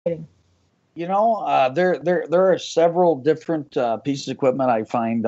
There are several different pieces of equipment I find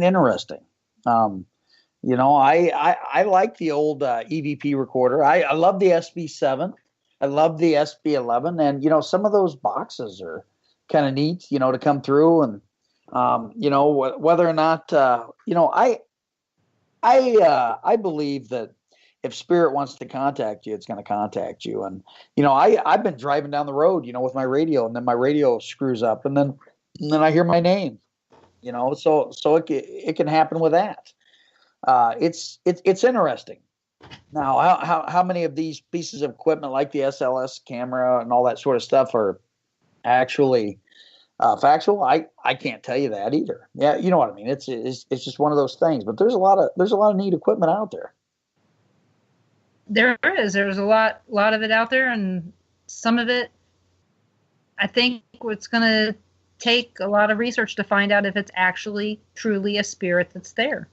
interesting. Um, I like the old EVP recorder. I love the SB7. I love the SB11, and some of those boxes are kind of neat. To come through, and whether or not I believe that if spirit wants to contact you, it's going to contact you. And I've been driving down the road, with my radio, and then my radio screws up, and then I hear my name. So it can happen with that. It's interesting. Now, how many of these pieces of equipment, like the SLS camera and all that sort of stuff, are actually factual? I can't tell you that either. Yeah, you know what I mean. It's just one of those things. But there's a lot of neat equipment out there. There is. There's a lot of it out there, and some of it, I think, it's going to take a lot of research to find out if it's actually truly a spirit that's there.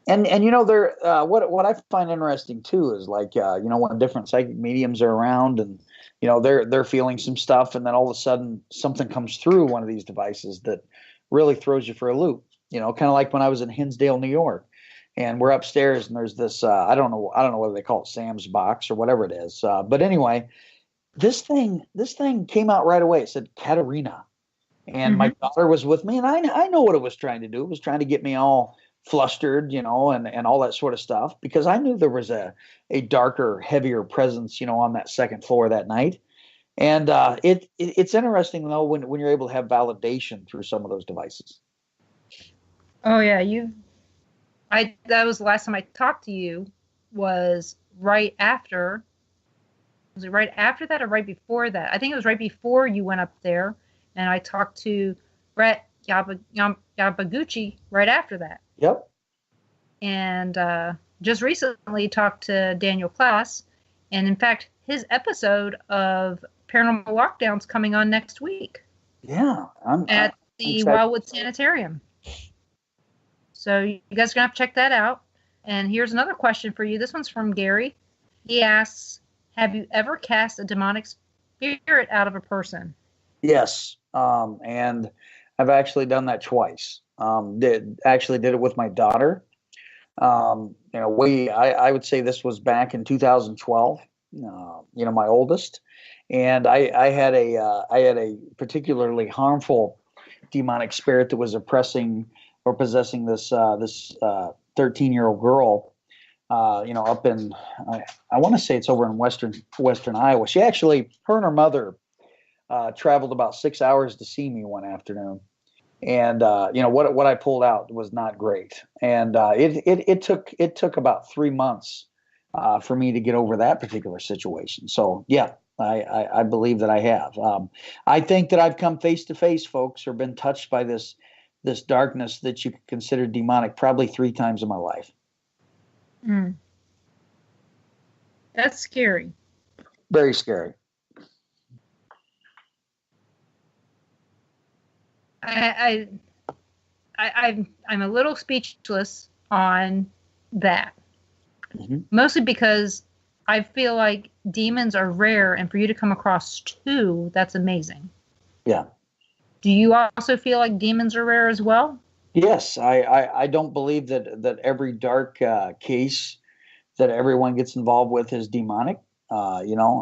And there what I find interesting too is, like, when different psychic mediums are around, and they're feeling some stuff, and then all of a sudden something comes through one of these devices that really throws you for a loop. Kind of like when I was in Hinsdale, New York, and we're upstairs, and there's this I don't know whether they call it Sam's box or whatever it is, but anyway, this thing came out right away. It said Katerina, and my daughter was with me, and I know what it was trying to do. It was trying to get me all flustered, and all that sort of stuff, because I knew there was a darker, heavier presence, on that second floor that night. And it's interesting though when you're able to have validation through some of those devices. Oh yeah, that was the last time I talked to you, was right after. Was it right after that or right before that? I think it was right before you went up there, and I talked to Brett Yabaguchi right after that. Yep. And just recently talked to Daniel Klass, and in fact, his episode of Paranormal Lockdown's coming on next week. Yeah, at the Wildwood Sanitarium. So you guys are gonna have to check that out. And here's another question for you. This one's from Gary. He asks, "Have you ever cast a demonic spirit out of a person?" Yes, and I've actually done that twice. Did it with my daughter. I would say this was back in 2012. My oldest, and I had a particularly harmful demonic spirit that was oppressing or possessing this 13-year-old girl. Up in I want to say it's over in western Iowa. Her and her mother traveled about 6 hours to see me one afternoon. And what I pulled out was not great, and it took about 3 months for me to get over that particular situation. So yeah, I believe that I have. I think that I've come face to face, folks, or been touched by this darkness that you could consider demonic probably 3 times in my life. That's scary. Very scary. I'm a little speechless on that. Mostly because I feel like demons are rare, and for you to come across 2, that's amazing. Yeah. Do you also feel like demons are rare as well? Yes, I don't believe that every dark case that everyone gets involved with is demonic. I don't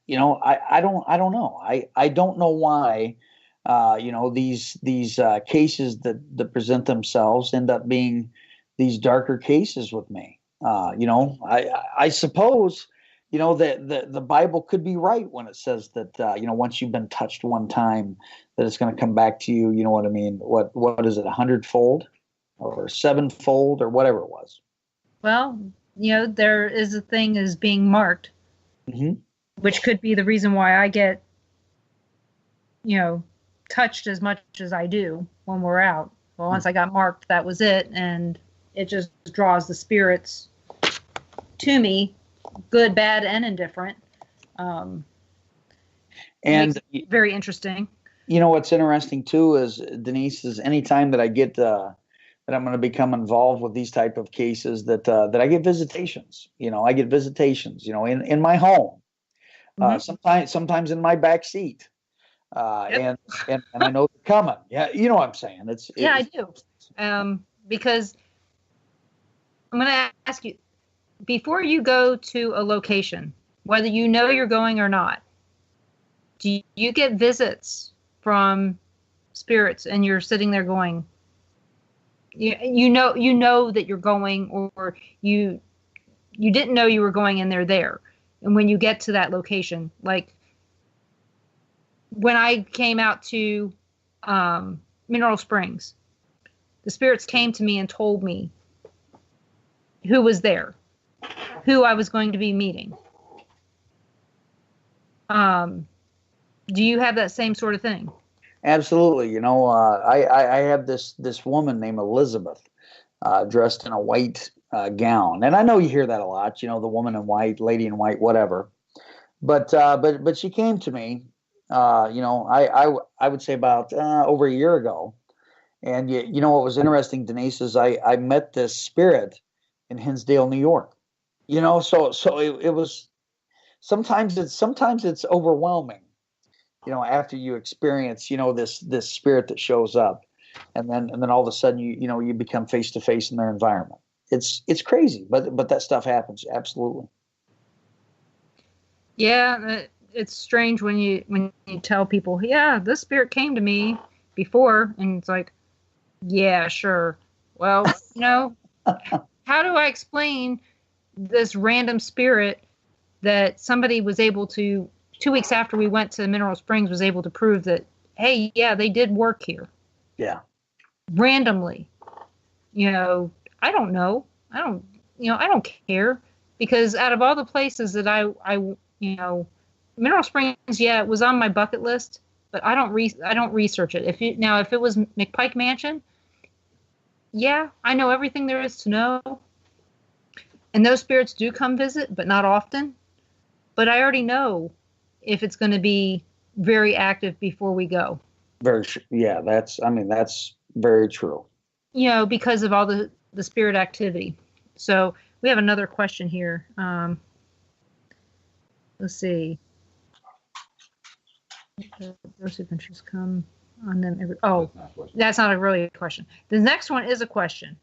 know. I don't know why. These cases that present themselves end up being these darker cases with me. I suppose, that the Bible could be right when it says that, once you've been touched one time, that it's going to come back to you. You know what I mean? What is it, 100-fold or 7-fold or whatever it was? Well, there is a thing as being marked, which could be the reason why I get, touched as much as I do when we're out. Well, once I got marked, that was it, and it just draws the spirits to me, good, bad, and indifferent. And very interesting. What's interesting too is, Denise, is anytime that I get that I'm going to become involved with these type of cases, that I get visitations. I get visitations. In my home. Mhm. Sometimes in my back seat, Yep. and I know they're coming. Yeah, you know what I'm saying. Yeah, I do. Because I'm going to ask you, before you go to a location, whether you know you're going or not, do you get visits from spirits and you're sitting there going, you know that you're going, or you didn't know you were going and they're there. And when you get to that location, like when I came out to Mineral Springs, the spirits came to me and told me who was there, who I was going to be meeting. Do you have that same sort of thing? Absolutely. I have this woman named Elizabeth, dressed in a white gown, and I know you hear that a lot. The woman in white, lady in white, whatever. But she came to me. I would say about over a year ago, and what was interesting, Denise, is I met this spirit in Hinsdale, New York. So it was sometimes it's overwhelming. After you experience this spirit that shows up, and then all of a sudden you become face to face in their environment. It's crazy, but that stuff happens, absolutely. Yeah, it's strange when you tell people, yeah, this spirit came to me before, and it's like, yeah, sure. Well, how do I explain this random spirit that somebody was able to 2 weeks after we went to Mineral Springs was able to prove that, hey, yeah, they did work here Yeah. randomly. I don't know. I don't care, because out of all the places that Mineral Springs, yeah, it was on my bucket list, but I don't research it. If it was McPike Mansion, yeah, I know everything there is to know. And those spirits do come visit, but not often. But I already know if it's going to be very active before we go. Yeah, that's very true. Because of all the spirit activity. So we have another question here. Let's see. Those who can just come on them. That's not really a question. The next one is a question.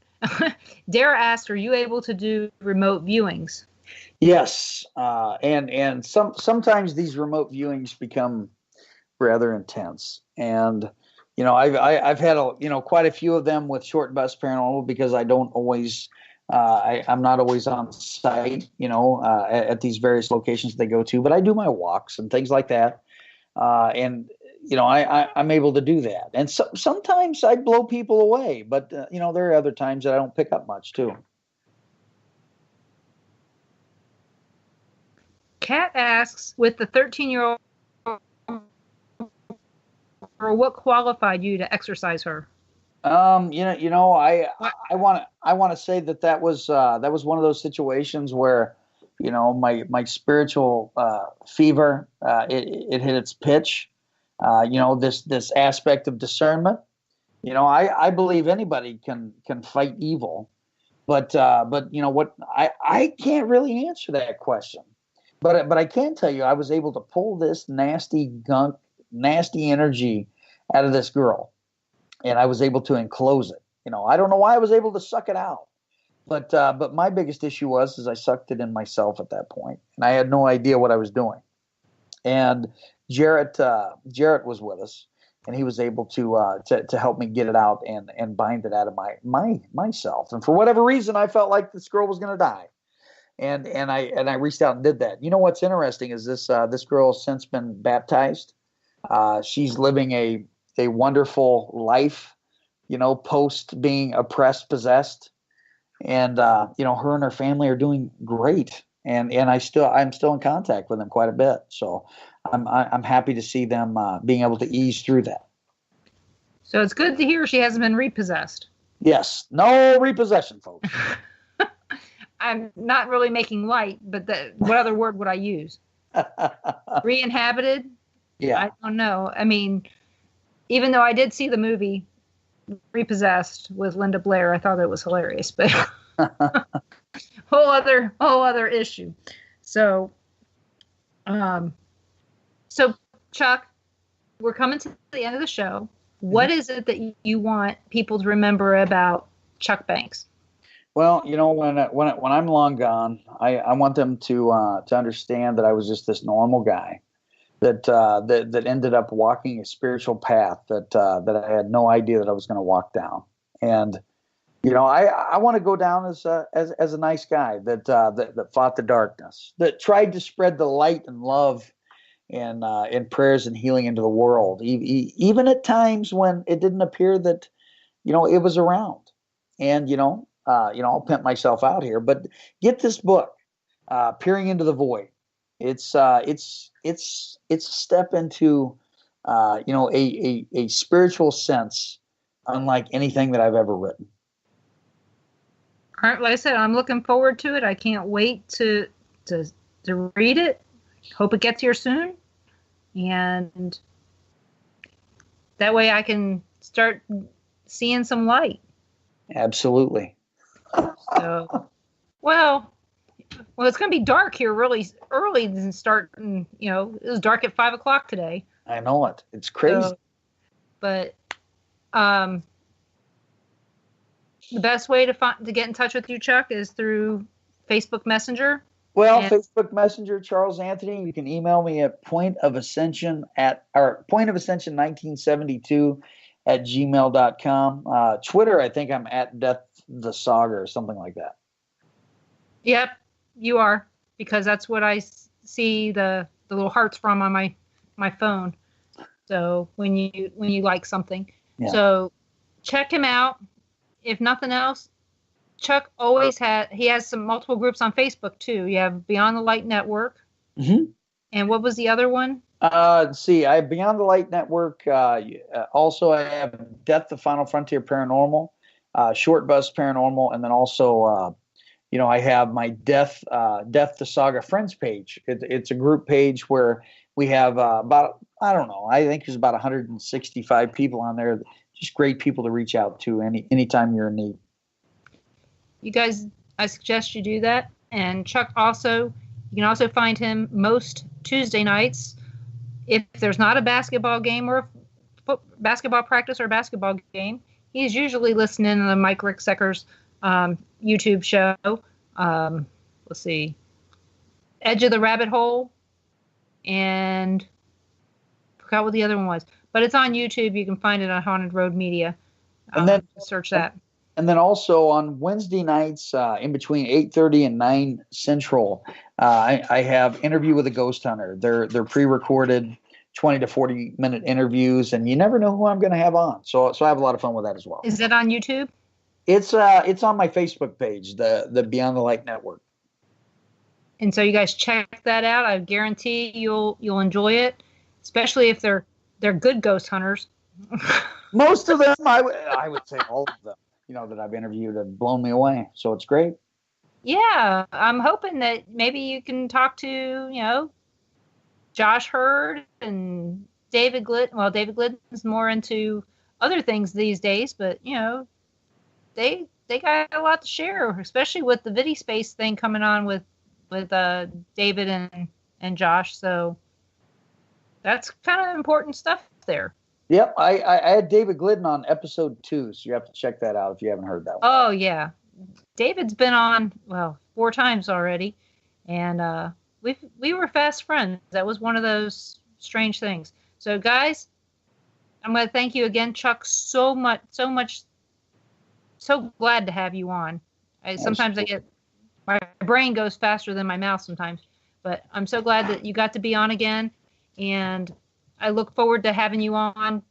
Dara asked, "Are you able to do remote viewings?" Yes, and sometimes these remote viewings become rather intense, and I've had quite a few of them with Short Bus Paranormal, because I don't always I'm not always on site, at these various locations they go to, but I do my walks and things like that, and I'm able to do that, and sometimes I blow people away, but there are other times that I don't pick up much too. Kat asks, with the 13-year-old, what qualified you to exercise her? I want to say that was one of those situations where, my spiritual fever, it hit its pitch. This aspect of discernment. I believe anybody can fight evil, but what, I can't really answer that question. But I can tell you, I was able to pull this nasty gunk, nasty energy out of this girl, and I was able to enclose it. I don't know why I was able to suck it out, but my biggest issue is I sucked it in myself at that point, and I had no idea what I was doing. And Jarrett was with us, and he was able to help me get it out and bind it out of myself. And for whatever reason, I felt like this girl was going to die, and I reached out and did that. What's interesting is this girl has since been baptized. She's living a wonderful life, post being oppressed, possessed, and her and her family are doing great. And I'm still in contact with them quite a bit. So I'm happy to see them being able to ease through that. So it's good to hear she hasn't been repossessed. Yes, no repossession, folks. I'm not really making light, but what other word would I use? Re-inhabited? Yeah. I don't know. I mean, even though I did see the movie Repossessed with Linda Blair, I thought it was hilarious, but whole other issue. So, So, Chuck, we're coming to the end of the show. What is it that you want people to remember about Chuck Banks? Well, when I'm long gone, I want them to understand that I was just this normal guy that ended up walking a spiritual path that I had no idea that I was going to walk down. And I want to go down as a nice guy that fought the darkness, that tried to spread the light and love and prayers and healing into the world, even at times when it didn't appear that it was around. And I'll pimp myself out here, but get this book, Peering into the Void. It's a step into a spiritual sense unlike anything that I've ever written. All right, like I said, I'm looking forward to it. I can't wait to read it. Hope it gets here soon, and that way I can start seeing some light. Absolutely. So, well, it's going to be dark here really early and starting. It was dark at 5:00 today. I know it. It's crazy. So, but the best way to get in touch with you, Chuck, is through Facebook Messenger. Well, Facebook Messenger, Charles Anthony. You can email me at pointofascension1972@gmail.com. Twitter, I think I'm at Death the Saga or something like that. Yep, you are, because that's what I see the little hearts from on my phone. So when you like something, So check him out. If nothing else, Chuck always has some multiple groups on Facebook too. You have Beyond the Light Network. Mm-hmm. And what was the other one? Let's see. I have Beyond the Light Network. Also, I have Death the Final Frontier Paranormal, Short Bus Paranormal, and then also, I have my Death the Saga Friends page. It's a group page where we have about, I don't know, I think there's about 165 people on there. Just great people to reach out to anytime you're in need. You guys, I suggest you do that. And Chuck you can also find him most Tuesday nights. If there's not a basketball game or basketball practice or basketball game, he's usually listening to the Mike Ricksecker's YouTube show. Let's see, Edge of the Rabbit Hole, and forgot what the other one was. But it's on YouTube. You can find it on Haunted Road Media. And then search that. And then also on Wednesday nights, in between 8:30 and 9 Central, I have Interview with a Ghost Hunter. They're pre-recorded 20 to 40 minute interviews, and you never know who I'm going to have on. So I have a lot of fun with that as well. Is it on YouTube? It's on my Facebook page, the Beyond the Light Network. And so you guys check that out. I guarantee you'll enjoy it, especially if they're good ghost hunters. Most of them, I would say all of them, that I've interviewed have blown me away. So it's great. Yeah, I'm hoping that maybe you can talk to, Josh Hurd and David Glidden. Well, David Glidden's more into other things these days, but, they got a lot to share, especially with the Vidi Space thing coming on with David and Josh. So that's kind of important stuff there. Yep, I had David Glidden on episode 2, so you have to check that out if you haven't heard that one. Oh, yeah. David's been on, 4 times already, and we were fast friends. That was one of those strange things. So, guys, I'm going to thank you again, Chuck, so much. So glad to have you on. Sometimes my brain goes faster than my mouth sometimes, but I'm so glad that you got to be on again, and I look forward to having you on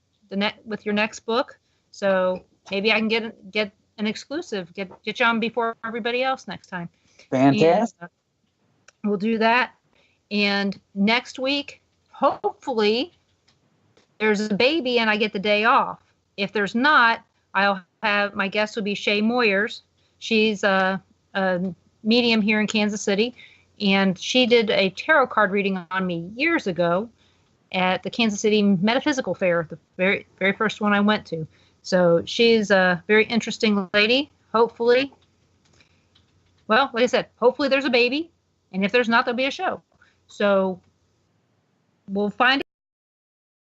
with your next book. So maybe I can get an exclusive, get you on before everybody else next time. Fantastic. And, we'll do that. And next week, hopefully, there's a baby and I get the day off. If there's not, I'll have my guest will be Shay Moyers. She's a medium here in Kansas City, and she did a tarot card reading on me years ago at the Kansas City Metaphysical Fair, the very, very first one I went to. So she's a very interesting lady. Hopefully, like I said, hopefully there's a baby, and if there's not, there'll be a show. So we'll find